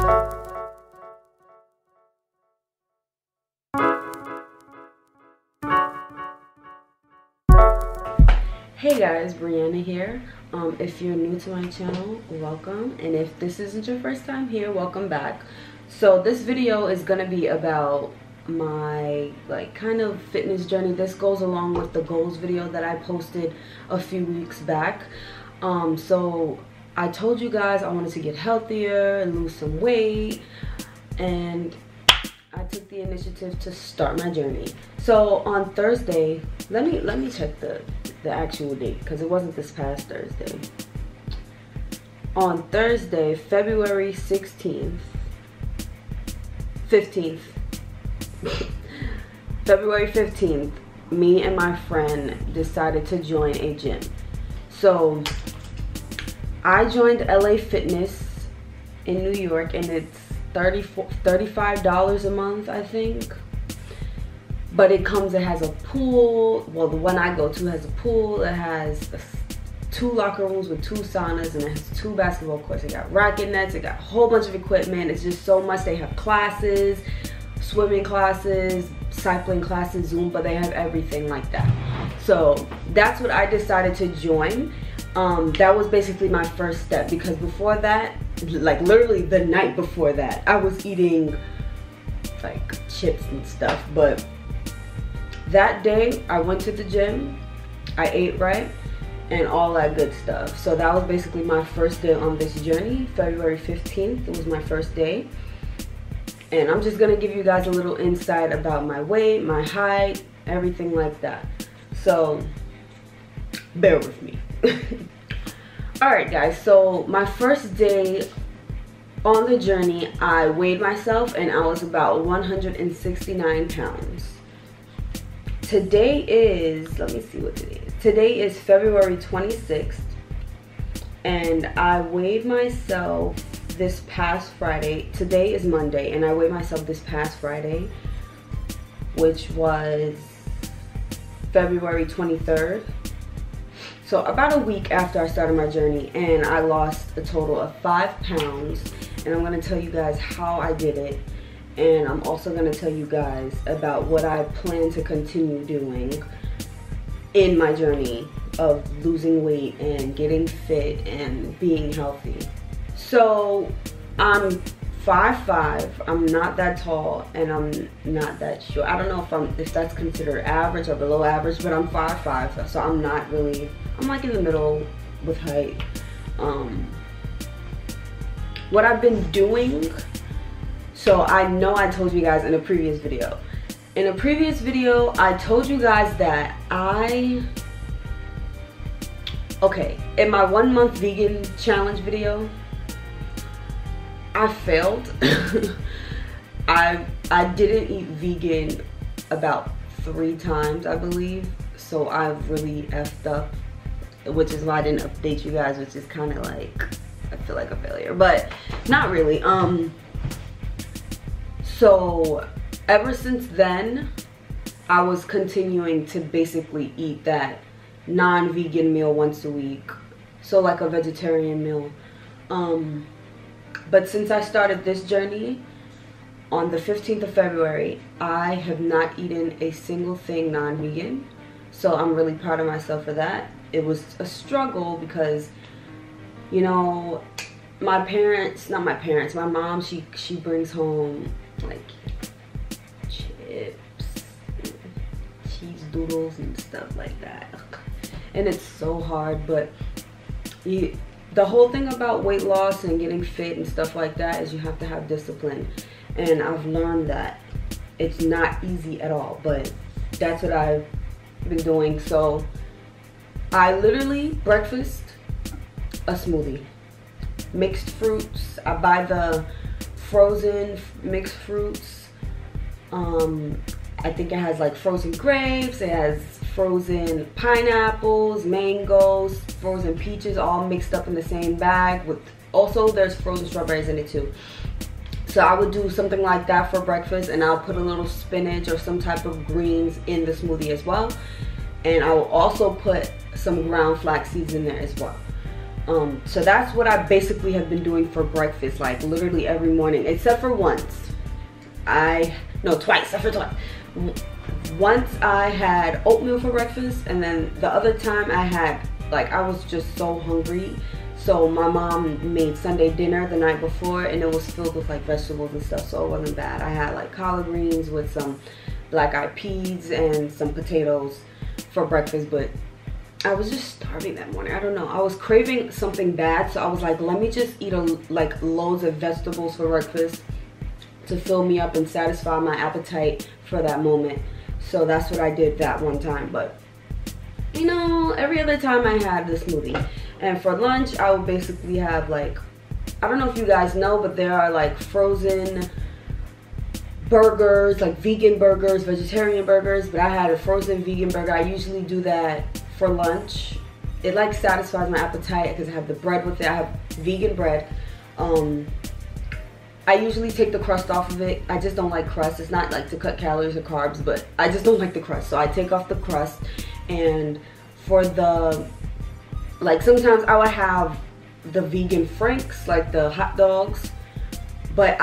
Hey guys, Brianna here. If you're new to my channel, welcome, and if this isn't your first time here, welcome back. So this video is gonna be about my kind of fitness journey. This goes along with the goals video that I posted a few weeks back. So I told you guys I wanted to get healthier and lose some weight, and I took the initiative to start my journey. So on Thursday, let me check the actual date, because it wasn't this past Thursday. On Thursday, February 15th, February 15th, me and my friend decided to join a gym. So I joined LA Fitness in New York, and it's $35 a month, I think. But it has a pool. Well, the one I go to has a pool. It has 2 locker rooms with 2 saunas, and it has 2 basketball courts. It got racket nets. It got a whole bunch of equipment. It's just so much. They have classes, swimming classes, cycling classes, Zumba. They have everything like that. So that's what I decided to join. That was basically my first step, because before that, like literally the night before that, I was eating like chips and stuff. But that day I went to the gym, I ate right, and all that good stuff. So that was basically my first day on this journey. February 15th, it was my first day. And I'm just gonna give you guys a little insight about my weight, my height, everything like that. So bear with me. Alright guys, so my first day on the journey, I weighed myself and I was about 169 pounds. Today is, let me see what today is. Today is February 26th, and I weighed myself this past Friday. Today is Monday, and I weighed myself this past Friday, which was February 23rd. So about a week after I started my journey, and I lost a total of 5 pounds, and I'm going to tell you guys how I did it. And I'm also going to tell you guys about what I plan to continue doing in my journey of losing weight and getting fit and being healthy. So I'm 5'5", I'm not that tall, and I'm not that short. I don't know if that's considered average or below average, but I'm 5'5", so I'm not really, I'm like in the middle with height. What I've been doing, so I know I told you guys in a previous video. In a previous video, I told you guys that in my 1 month vegan challenge video, I failed. I didn't eat vegan about 3 times, I believe. So I've really effed up, which is why I didn't update you guys, which is kind of like, I feel like a failure, but not really. So ever since then, I was continuing to basically eat that non-vegan meal once a week. So like a vegetarian meal. But since I started this journey on the 15th of February, I have not eaten a single thing non-vegan. So I'm really proud of myself for that. It was a struggle because, you know, my mom, she brings home like chips, cheese doodles and stuff like that. And it's so hard, but the whole thing about weight loss and getting fit and stuff like that is you have to have discipline. And I've learned that it's not easy at all, but that's what I've been doing. So I literally, breakfast, a smoothie, mixed fruits. I buy the frozen mixed fruits. I think it has like frozen grapes, it has frozen pineapples, mangoes, frozen peaches, all mixed up in the same bag. With also there's frozen strawberries in it too. So I would do something like that for breakfast, and I'll put a little spinach or some type of greens in the smoothie as well. And I will also put some ground flax seeds in there as well. So that's what I basically have been doing for breakfast, like literally every morning, except for once. Twice. Once I had oatmeal for breakfast, and then the other time I had, like, I was just so hungry. So my mom made Sunday dinner the night before, and it was filled with like vegetables and stuff, so it wasn't bad. I had like collard greens with some black-eyed peas and some potatoes for breakfast, but I was just starving that morning. I don't know. I was craving something bad, so I was like, let me just eat like loads of vegetables for breakfast to fill me up and satisfy my appetite for that moment. So that's what I did that one time. But you know, every other time I had the smoothie. And for lunch, I would basically have like, I don't know if you guys know, but there are like frozen burgers, like vegan burgers, vegetarian burgers, but I had a frozen vegan burger. I usually do that for lunch. It like satisfies my appetite because I have the bread with it. I have vegan bread. I usually take the crust off of it. I just don't like crust. It's not like to cut calories or carbs, but I just don't like the crust. So I take off the crust, and for the, like, sometimes I would have the vegan franks, like the hot dogs, but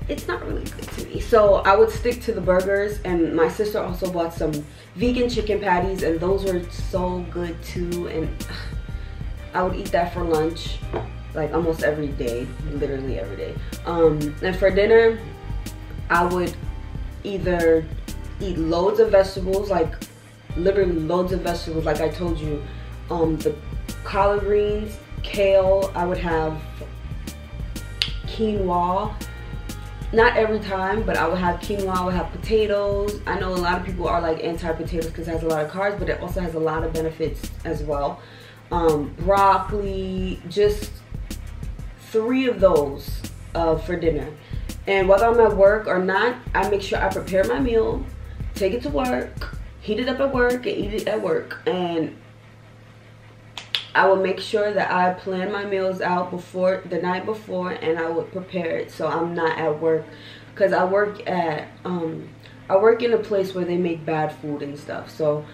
it's not really good to me. So I would stick to the burgers, and my sister also bought some vegan chicken patties, and those were so good too, and I would eat that for lunch like almost every day, literally every day. And for dinner, I would either eat loads of vegetables, like literally loads of vegetables, like I told you, the collard greens, kale. I would have quinoa. Not every time, but I would have quinoa. I would have potatoes. I know a lot of people are like anti-potatoes because it has a lot of carbs, but it also has a lot of benefits as well. Broccoli, just 3 of those for dinner. And whether I'm at work or not, I make sure I prepare my meal, take it to work, heat it up at work, and eat it at work. And I will make sure that I plan my meals out before the night before, and I would prepare it so I'm not at work, because I work at I work in a place where they make bad food and stuff, so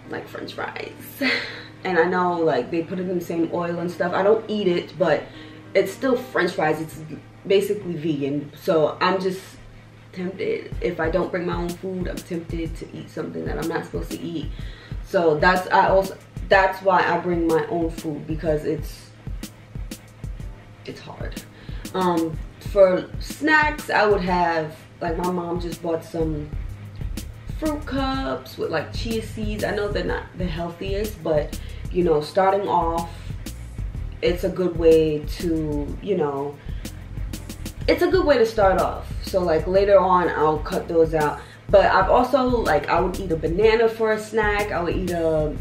like French fries, and I know like they put it in the same oil and stuff. I don't eat it, but it's still French fries. It's basically vegan, so I'm just tempted. If I don't bring my own food, I'm tempted to eat something that I'm not supposed to eat. So that's why I bring my own food, because it's hard. For snacks, I would have, like, my mom just bought some fruit cups with like chia seeds. I know they're not the healthiest, but you know, starting off, it's a good way to, you know, it's a good way to start off. So like later on, I'll cut those out. But I've also, like, I would eat a banana for a snack. I would eat a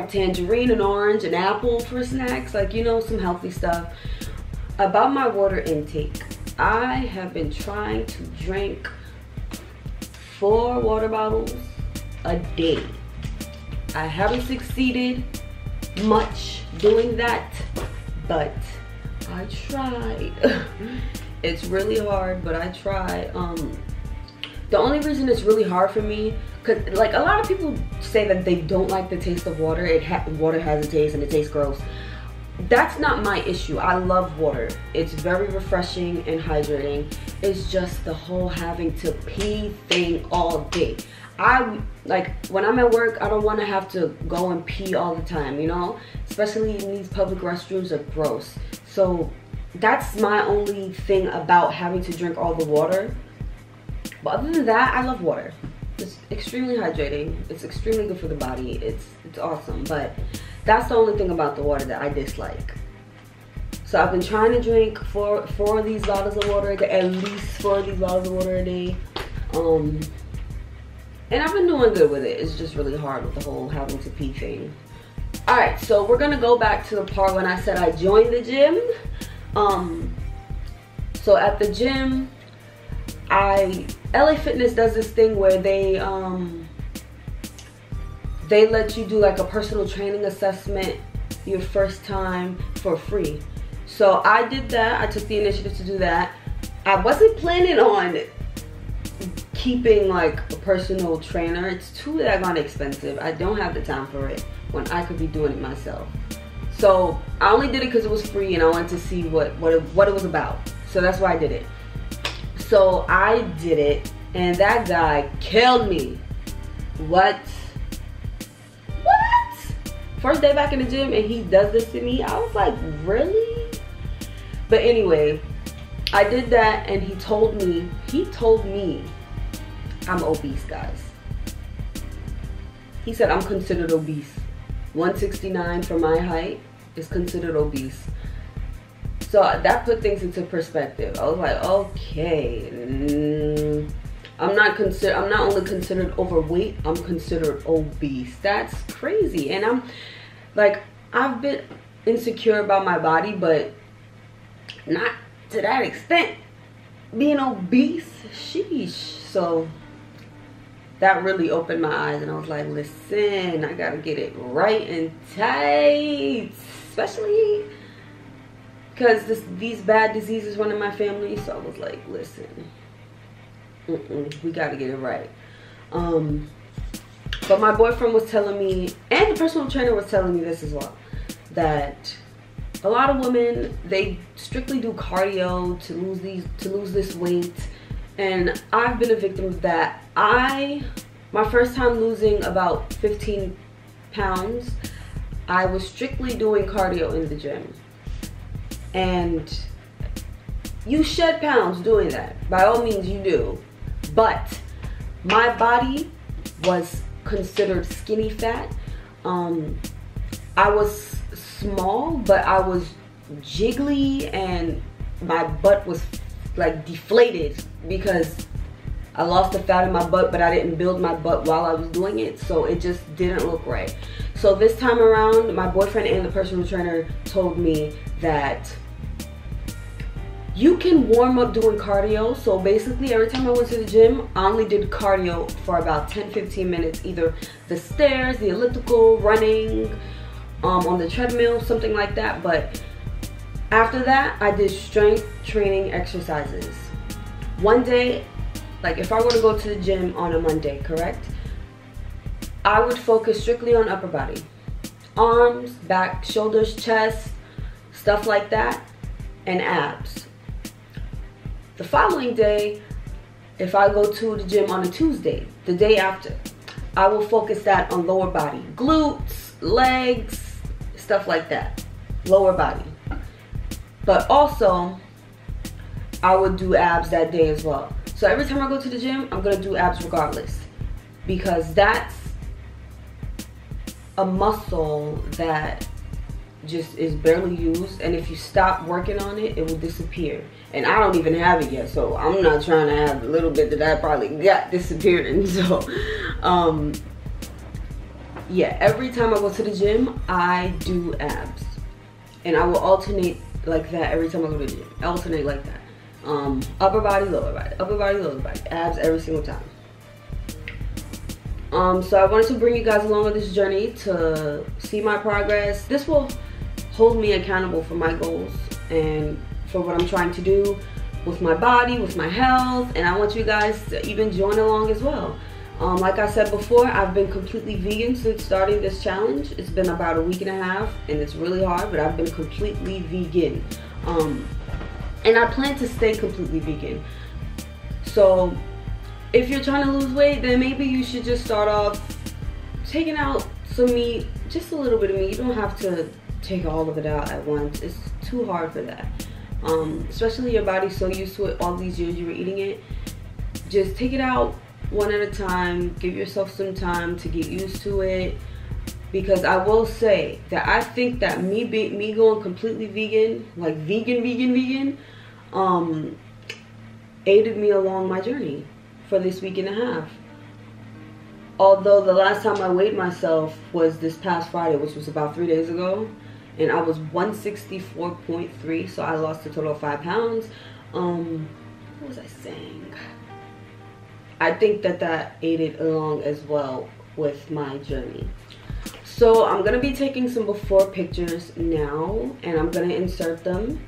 tangerine, an orange, an apple for snacks, like, you know, some healthy stuff. About my water intake, I have been trying to drink 4 water bottles a day. I haven't succeeded much doing that, but I tried. It's really hard, but I try. The only reason it's really hard for me, because like a lot of people say that they don't like the taste of water. Water has a taste and it tastes gross. That's not my issue. I love water. It's very refreshing and hydrating. It's just the whole having to pee thing all day. Like when I'm at work, I don't want to have to go and pee all the time, you know, especially in these public restrooms are gross. So that's my only thing about having to drink all the water. But other than that, I love water. It's extremely hydrating. It's extremely good for the body. It's awesome. But that's the only thing about the water that I dislike. So I've been trying to drink four of these bottles of water a day, at least 4 of these bottles of water a day. And I've been doing good with it. It's just really hard with the whole having to pee thing. Alright, so we're gonna go back to the part when I said I joined the gym. So at the gym, LA Fitness does this thing where they let you do like a personal training assessment your first time for free. So I did that. I took the initiative to do that. I wasn't planning on keeping like a personal trainer. It's too daggone expensive. I don't have the time for it when I could be doing it myself. So I only did it because it was free and I wanted to see what it was about. So that's why I did it. So I did it and that guy killed me. What? First day back in the gym and he does this to me. I was like, really? But anyway, I did that and he told me I'm obese, guys. He said I'm considered obese. 169 for my height is considered obese. So that put things into perspective. I was like, okay, I'm not only considered overweight, I'm considered obese. That's crazy. And I'm like, I've been insecure about my body, but not to that extent. Being obese, sheesh. So that really opened my eyes and I was like, listen, I gotta get it right and tight, especially because these bad diseases run in my family. So I was like, listen, we gotta get it right. But my boyfriend was telling me, and the personal trainer was telling me this as well, that a lot of women, they strictly do cardio to lose this weight. And I've been a victim of that. My first time losing about 15 pounds, I was strictly doing cardio in the gym. And you shed pounds doing that. By all means you do. But my body was considered skinny fat. I was small, but I was jiggly and my butt was like deflated because I lost the fat in my butt, but I didn't build my butt while I was doing it, so it just didn't look right. So this time around, my boyfriend and the personal trainer told me that you can warm up doing cardio. So basically every time I went to the gym, I only did cardio for about 10-15 minutes, either the stairs, the elliptical, running, on the treadmill, something like that. But after that, I did strength training exercises. One day, like if I were to go to the gym on a Monday, correct? I would focus strictly on upper body. Arms, back, shoulders, chest, stuff like that, and abs. The following day, if I go to the gym on a Tuesday, the day after, I will focus that on lower body. Glutes, legs, stuff like that. Lower body. But also, I would do abs that day as well. So every time I go to the gym, I'm going to do abs regardless. Because that's a muscle that just is barely used. And if you stop working on it, it will disappear. And I don't even have it yet. So I'm not trying to have the little bit that I probably got disappearing. So, yeah, every time I go to the gym, I do abs. And I will alternate like that every time I go to the gym. Alternate like that. Upper body, lower body, upper body, lower body, abs every single time. So I wanted to bring you guys along on this journey to see my progress. This will hold me accountable for my goals and for what I'm trying to do with my body, with my health, and I want you guys to even join along as well. Like I said before, I've been completely vegan since starting this challenge. It's been about a week and a half and it's really hard, but I've been completely vegan. And I plan to stay completely vegan. So if you're trying to lose weight, then maybe you should just start off taking out some meat, just a little bit of meat. You don't have to take all of it out at once. It's too hard for that. Especially your body's so used to it all these years you were eating it. Just take it out one at a time. Give yourself some time to get used to it. Because I will say that I think that me going completely vegan, like vegan, aided me along my journey for this week and a half. Although the last time I weighed myself was this past Friday, which was about 3 days ago, and I was 164.3, so I lost a total of 5 pounds. What was I saying? I think that aided along as well with my journey. So I'm going to be taking some before pictures now, and I'm going to insert them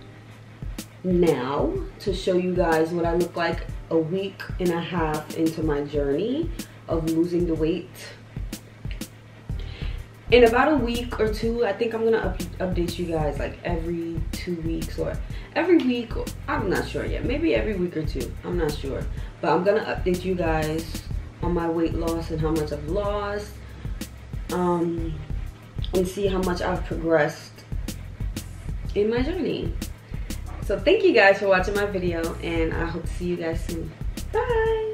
now to show you guys what I look like a week and a half into my journey of losing the weight. in about a week or two, I think I'm gonna update you guys like every 2 weeks or every week. I'm not sure yet. Maybe every week or two. I'm not sure. But I'm gonna update you guys on my weight loss and how much I've lost. And see how much I've progressed in my journey. So thank you guys for watching my video, and I hope to see you guys soon. Bye.